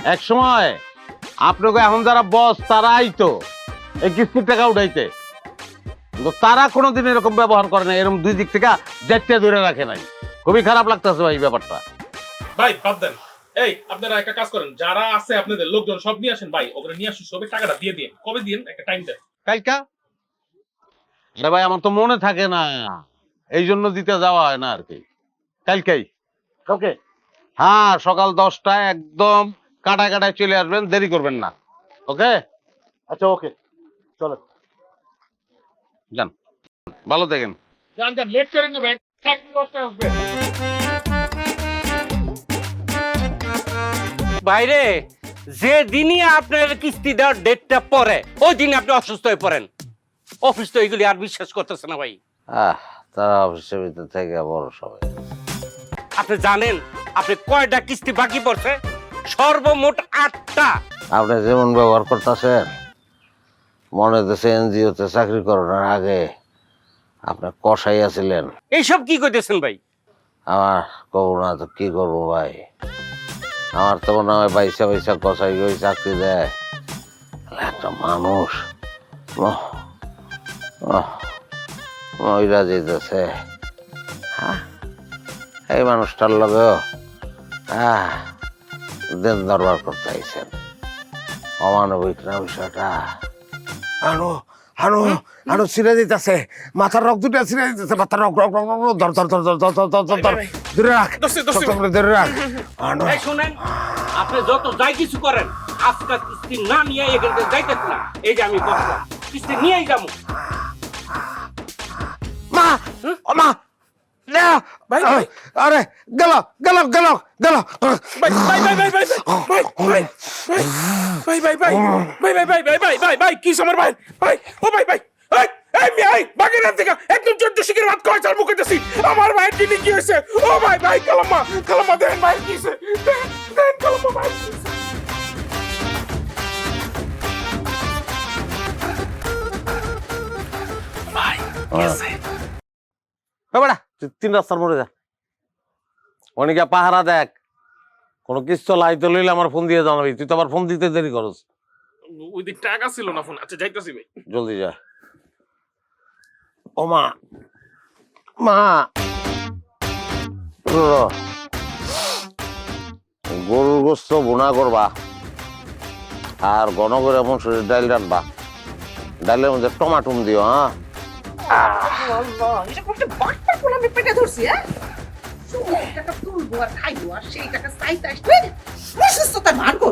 এক সময় আপনাকে এখন যারা বস তারাই তো এই কিস্তির টাকা উঠাইতে, কিন্তু তারা কোনোদিন এরকম ব্যবহার করে না, এরকম দুই দিক থেকে দায়িত্ব ধরে রাখে নাই। খুবই খারাপ লাগতেছে ভাই ব্যাপারটা। ভাই বাদ দেন, এই আপনারা একটা কাজ করেন, যারা আছে আপনাদের লোকজন সব নিয়ে আসেন ভাই, ওগুলো নিয়ে আসুন, সবে টাকাটা দিয়ে দিন। কবে দিন একটা টাইম দেন। কালকা? আরে ভাই আমার তো মনে থাকে না, এই জন্য দিতে যাওয়া হয় না আর কি। কালকেই? ওকে, হ্যাঁ, সকাল 10টায় একদম কাটায় কাটায় চলে আসবেন, দেরি করবেন না। ওকে? আচ্ছা ওকে, চলো। যান, ভালো থাকেন। যান যান, লেট করেন না ভাই, ঠিক 10টায় আসবে। বাইরে যে দিনই আপনার কিস্তি দেওয়ার ডেটটা পরে ওই দিন আপনি অসুস্থ হয়ে পড়েন। অফিস তো এগুলি আর বিশ্বাস করতেছে না ভাই। তারা অফিসের ভিতর থেকে বড় সবাই। আপনি জানেন আপনি কয়টা কিস্তি বাকি পড়ছে? সর্বমোট 8টা। আপনি যেমন ব্যবহার করতেছেন, মনে হচ্ছে এনজিওতে চাকরি করার আগে আপনার কষাই আছিলেন। এইসব কি কইতেছেন ভাই? আমার কবো না তো কি করবো ভাই, আমার তো মনে হয় পয়সা পয়সা কষাই গই চাকরি দেয়। একটা মানুষ মহিলা যেতেছে, এই মানুষটার লগেও দেন দরবার করতে আইছেন। অমানবিক না বিষয়টা? আনো আনো আনো, ছিঁড়ে দিতেছে, মাথার রক দুটা ছিঁড়ে দিতেছে, মাথার রক রক রক রক, ধর ধর ধর ধর ধর ধর ধর ধর ধর, ধরে রাখ, শক্ত করে ধরে রাখ। আনো, এই শুনেন, আপনি যত যাই কিছু করেন আজকে কিস্তি না নিয়ে এখান থেকে যাইতেছ না। এই যে আমি বললাম কিস্তি নিয়েই যাবো। মা ও মা, না ভাই, আরে, আরে গেল গেল গেল গেল। ভাই ভাই ভাই ভাই ভাই ভাই ভাই ভাই ভাই ভাই ভাই ভাই ভাই ভাই ভাই ভাই ভাই কি সমর ভাই ভাই ও ভাই ভাই এই এই মিয়াই বাগেরহাট থেকে একদম 14 শিকের ভাত খাওয়া চাল মুখে দিছি। আমার ভাই দিনে কি হয়েছে? ও ভাই ভাই কালাম্মা কালাম্মা দেন ভাই কি হয়েছে? দেন কালাম্মা ভাই কি হয়েছে? ভাই কি হয়েছে? বেটা তুই 3 রাস্তার মোড়ে যা, অনেকে পাহারা দেখ, কোনো কিছু লাইতে লইলে আমার ফোন দিয়ে জানাবি। তুই তো আবার ফোন দিতে দেরি করস। ওই দিক টাকা ছিল না ফোন। আচ্ছা যাইতাছি ভাই। জলদি যা। ও মা, মা গরুর গোস্ত বোনা করবা আর ঘন করে এমন শরীর ডাইল রাখবা, ডাইলের মধ্যে টমাটুম দিও। হ্যাঁ, আল্লাহ, এটা করতে বাটপার কোন আমি পেটে ধরছি, হ্যাঁ? এই টাকা তুলবো আর খাইবো আর সেই টাকা চাইতে আসবে। অসুস্থতার ভার গো।